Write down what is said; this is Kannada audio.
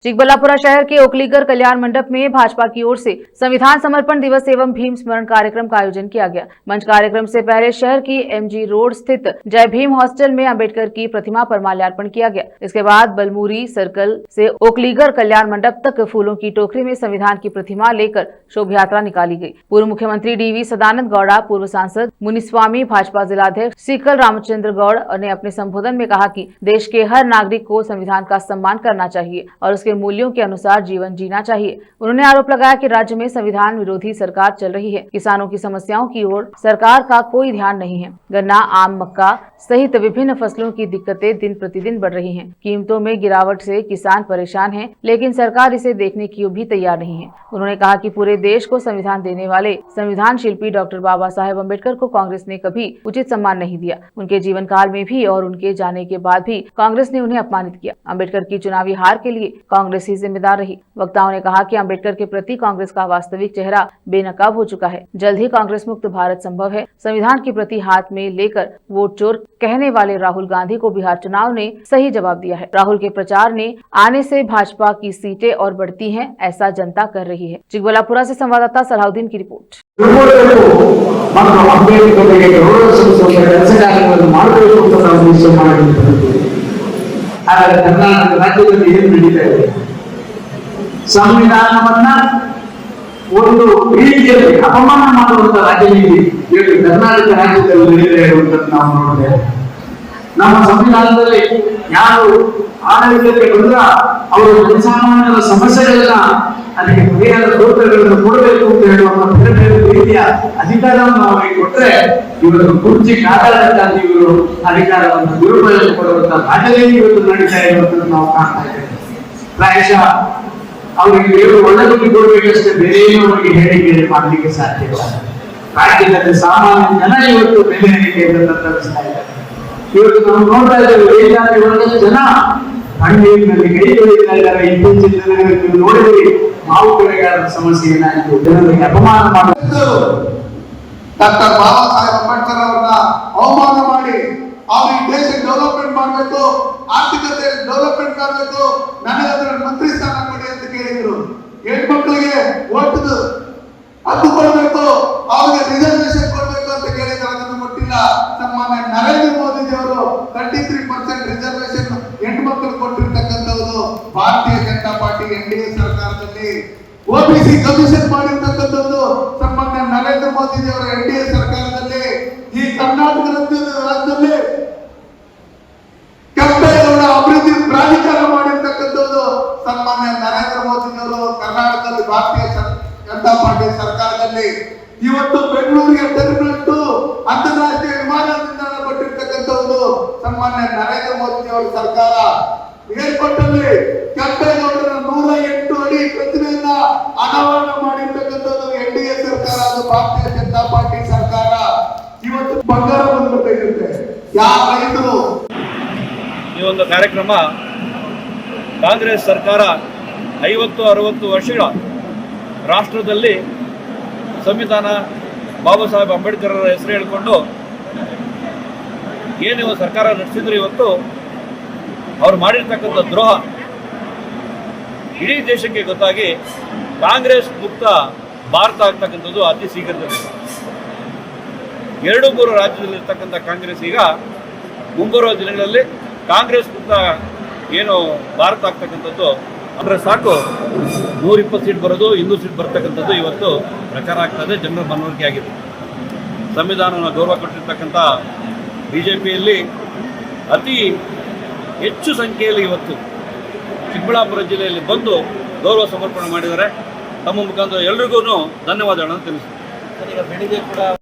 चिकबल्लापुरा शहर के ओकलीगर कल्याण मंडप में भाजपा की ओर से संविधान समर्पण दिवस एवं भीम स्मरण कार्यक्रम का आयोजन किया गया। मंच कार्यक्रम से पहले शहर की एमजी रोड स्थित जय भीम हॉस्टल में अंबेडकर की प्रतिमा पर माल्यार्पण किया गया। इसके बाद बलमूरी सर्कल से ओकलीगर कल्याण मंडप तक फूलों की टोकरी में संविधान की प्रतिमा लेकर शोभा यात्रा निकाली गई। पूर्व मुख्यमंत्री डीवी सदानंद गौड़ा, पूर्व सांसद मुनिस्वामी, भाजपा जिलाध्यक्ष सीकल रामचंद्र गौड़ ने अपने संबोधन में कहा कि देश के हर नागरिक को संविधान का सम्मान करना चाहिए और उसके मूल्यों के अनुसार जीवन जीना चाहिए। उन्होंने आरोप लगाया कि राज्य में संविधान विरोधी सरकार चल रही है। किसानों की समस्याओं की ओर सरकार का कोई ध्यान नहीं है। गन्ना, आम, मक्का सहित विभिन्न फसलों की दिक्कतें दिन प्रतिदिन बढ़ रही हैं। कीमतों में गिरावट से किसान परेशान हैं, लेकिन सरकार इसे देखने की भी तैयार नहीं है। उन्होंने कहा कि पूरे देश को संविधान देने वाले संविधान शिल्पी डॉक्टर बाबा साहेब अम्बेडकर को कांग्रेस ने कभी उचित सम्मान नहीं दिया। उनके जीवन काल में भी और उनके जाने के बाद भी कांग्रेस ने उन्हें अपमानित किया। अम्बेडकर की चुनावी हार के लिए कांग्रेस ही जिम्मेदार रही। वक्ताओं ने कहा कि अम्बेडकर के प्रति कांग्रेस का वास्तविक चेहरा बेनकाब हो चुका है। जल्द ही कांग्रेस मुक्त भारत संभव है। संविधान की प्रति हाथ में लेकर वोट चोर कहने वाले राहुल गांधी को बिहार चुनाव ने सही जवाब दिया है। राहुल के प्रचार ने आने से भाजपा की सीटें और बढ़ती हैं, ऐसा जनता कर रही है। चिकबल्लापुरा से संवाददाता सलाहुद्दीन की रिपोर्ट। ಕರ್ನಾಟಕ ರಾಜ್ಯದಲ್ಲಿ ಏನು ನಡೀತಾ ಇದೆ, ಸಂವಿಧಾನವನ್ನ ಒಂದು ರೀತಿಯಲ್ಲಿ ಅಪಮಾನ ಮಾಡುವಂತ ರಾಜನೀತಿ ಕರ್ನಾಟಕ ರಾಜ್ಯದಲ್ಲಿ ನಡೀತಾ ಇರುವಂತದ್ದು ನಾವು ನೋಡ್ತೇವೆ. ನಮ್ಮ ಸಂವಿಧಾನದಲ್ಲಿ ಯಾರು ಆಡಳಿತಕ್ಕೆ ಬಂದ್ರ ಅವರು ಜನಸಾಮಾನ್ಯರ ಸಮಸ್ಯೆಗಳನ್ನ ಅದಕ್ಕೆ ಪರಿಹಾರ ಸೌಕರ್ಯಗಳನ್ನು ಕೊಡಬೇಕು ಅಂತ ಹೇಳುವಂತ ಬೇರೆ ಬೇರೆ ರೀತಿಯ ಅಧಿಕಾರವನ್ನು ಅವರಿಗೆ ಕೊಟ್ಟರೆ ಇವತ್ತು ಕುರ್ಚಿ ಕಾದಾಡಕ್ಕಾಗಿ ಇವರು ಅಧಿಕಾರವನ್ನು ದುರುಪಯೋಗ ಕೊಡುವಂತ ರಾಜನೀತಿ ಇವತ್ತು ನಡೀತಾ ಇರುವಂತದ್ದು ನಾವು ಕಾಣ್ತಾ ಇದ್ದೇವೆ. ಪ್ರಾಯಶಃ ಅವರಿಗೆ ದೇವರು ಒಳ್ಳೆದಕ್ಕೆ ಕೊಡಬೇಕಷ್ಟೇ ಬೇರೆ ಏನು ಅವರಿಗೆ ಹೇಳಿಕೆ ಮಾಡಲಿಕ್ಕೆ ಸಾಧ್ಯವಿಲ್ಲ. ರಾಜ್ಯದಲ್ಲಿ ಸಾಮಾನ್ಯ ಜನ ಇವತ್ತು ಬೆಲೆ ಏರಿಕೆಯನ್ನು ತತ್ತರಿಸ್ತಾ ಇದ್ದಾರೆ. ಇವತ್ತು ನಾವು ನೋಡ್ತಾ ಇದ್ದೇವೆ, ಮೇಲ್ಜಾತಿ ವರ್ಗದ ಜನ ಹಣ್ಣಿನಲ್ಲಿ ಕೈ ತೊಳಿತಾ ಇದ್ದಾರೆ. ಇತ್ತೀಚಿನ ದಿನಗಳಲ್ಲಿ ನೋಡಿದ್ರಿ ಮಾವು ಬೆಳೆಗಾರರ ಸಮಸ್ಯೆ ಏನಾಯಿತು, ಜನರಿಗೆ ಅಪಮಾನ ಮಾಡುವುದು. ಡಾಕ್ಟರ್ ಬಾಬಾ ಸಾಹೇಬ್ ಅಂಬೇಡ್ಕರ್ ಅವರನ್ನ ಅವಮಾನ ಮಾಡಿ ಅವ್ರಿಗೆ ದೇಶ ಡೆವಲಪ್ಮೆಂಟ್ ಮಾಡಬೇಕು, ಆರ್ಥಿಕತೆ ಡೆವಲಪ್ಮೆಂಟ್ ಮಾಡಬೇಕು, ನನಗೆ ಮಂತ್ರಿ ಸ್ಥಾನ ಕೊಡಿ ಅಂತ ಕೇಳಿದ್ರು. ಹೆಣ್ಮಕ್ಳಿಗೆ ಓಟದ ಹಕ್ಕು ಕೊಡಬೇಕು, ಅವ್ರಿಗೆ ರಿಸರ್ವೇಶನ್ ಕೊಡಬೇಕು ಅಂತ ಕೇಳಿದ್ರೆ ಅದನ್ನು ಕೊಟ್ಟಿಲ್ಲ. ಸನ್ಮಾನ್ಯ ನರೇಂದ್ರ ಮೋದಿ ಅವರು 33% ರಿಸರ್ವೇಶನ್ ಹೆಣ್ಮಕ್ಳು ಕೊಟ್ಟಿರ್ತಕ್ಕಂಥದ್ದು. ಭಾರತೀಯ ಜನತಾ ಪಾರ್ಟಿ ಎನ್ಡಿಎ ಸರ್ಕಾರದಲ್ಲಿ ಓಬಿಸಿ ಕಮಿಷನ್ ಮಾಡಿರ್ತಕ್ಕಂಥದ್ದು ಸನ್ಮಾನ್ಯ ನರೇಂದ್ರ ಮೋದಿ ಅವರ ಎನ್ಡಿಎ ಸರ್ಕಾರದಲ್ಲಿ. ಈ ಕರ್ನಾಟಕ ರಾಜ್ಯದಲ್ಲಿ ಕೆಂಪೇಗೌಡ ಅಭಿವೃದ್ಧಿ ಪ್ರಾಧಿಕಾರ ಮಾಡಿರ್ತಕ್ಕಂಥದ್ದು ಸನ್ಮಾನ್ಯ ನರೇಂದ್ರ ಮೋದಿ ಅವರು ಕರ್ನಾಟಕದಲ್ಲಿ ಭಾರತೀಯ ಜನತಾ ಪಾರ್ಟಿ ಸರ್ಕಾರದಲ್ಲಿ. ಇವತ್ತು ಬೆಂಗಳೂರಿಗೆ ಟರ್ಮಿನಲ್ ಅಂತಾರಾಷ್ಟ್ರೀಯ ವಿಮಾನ ನಿಲ್ದಾಣ ಕೊಟ್ಟಿರ್ತಕ್ಕಂಥದ್ದು ಸನ್ಮಾನ್ಯ ನರೇಂದ್ರ ಮೋದಿ ಅವರ ಸರ್ಕಾರ. ಏರ್ಪೋರ್ಟ್ ಅಲ್ಲಿ ಕೆಂಪೇಗೌಡರ 108 ಅಡಿ ಪ್ರತಿಮೆಯನ್ನ ಅನಾವರಣ ಮಾಡಿರ್ತಕ್ಕಂಥದ್ದು ಎನ್ಡಿಎ ಸರ್ಕಾರ, ಅದು ಭಾರತೀಯ ಜನತಾ ಪಾರ್ಟಿ ಸರ್ಕಾರ. ಇವತ್ತು ಬಂಗಾರ ಬಂದ್ಬಿಟ್ಟಿರುತ್ತೆ. ಯಾವ ರೈತರು ಈ ಒಂದು ಕಾರ್ಯಕ್ರಮ ಕಾಂಗ್ರೆಸ್ ಸರ್ಕಾರ 50-60 ವರ್ಷಗಳ ರಾಷ್ಟ್ರದಲ್ಲಿ ಸಂವಿಧಾನ ಬಾಬಾ ಸಾಹೇಬ್ ಅಂಬೇಡ್ಕರ್ ಅವರ ಹೆಸರು ಹೇಳಿಕೊಂಡು ಏನು ಸರ್ಕಾರ ನಡೆಸಿದ್ರು, ಇವತ್ತು ಅವ್ರು ಮಾಡಿರ್ತಕ್ಕಂಥ ದ್ರೋಹ ಇಡೀ ದೇಶಕ್ಕೆ ಗೊತ್ತಾಗಿ ಕಾಂಗ್ರೆಸ್ ಮುಕ್ತ ಭಾರತ ಆಗ್ತಕ್ಕಂಥದ್ದು ಅತಿ ಶೀಘ್ರದಲ್ಲಿ. 2-3 ರಾಜ್ಯದಲ್ಲಿರ್ತಕ್ಕಂಥ ಕಾಂಗ್ರೆಸ್ ಈಗ ಮುಂಬರುವ ದಿನಗಳಲ್ಲಿ ಕಾಂಗ್ರೆಸ್ ಮುಕ್ತ ಏನು ಭಾರತ ಆಗ್ತಕ್ಕಂಥದ್ದು ಅಂದರೆ ಸಾಕು 120 ಸೀಟ್ ಬರೋದು, 200 ಸೀಟ್ ಬರ್ತಕ್ಕಂಥದ್ದು ಇವತ್ತು ಪ್ರಚಾರ ಆಗ್ತದೆ, ಜನರ ಮನವರಿಕೆ ಆಗಿದೆ. ಸಂವಿಧಾನವನ್ನು ಗೌರವ ಕೊಟ್ಟಿರ್ತಕ್ಕಂಥ ಬಿಜೆಪಿಯಲ್ಲಿ ಅತಿ ಹೆಚ್ಚು ಸಂಖ್ಯೆಯಲ್ಲಿ ಇವತ್ತು ಚಿಕ್ಕಬಳ್ಳಾಪುರ ಜಿಲ್ಲೆಯಲ್ಲಿ ಬಂದು ಗೌರವ ಸಮರ್ಪಣೆ ಮಾಡಿದ್ದಾರೆ. ತಮ್ಮ ಮುಖಾಂತರ ಎಲ್ರಿಗೂ ಧನ್ಯವಾದಗಳನ್ನು ತಿಳಿಸ್ತೀನಿ.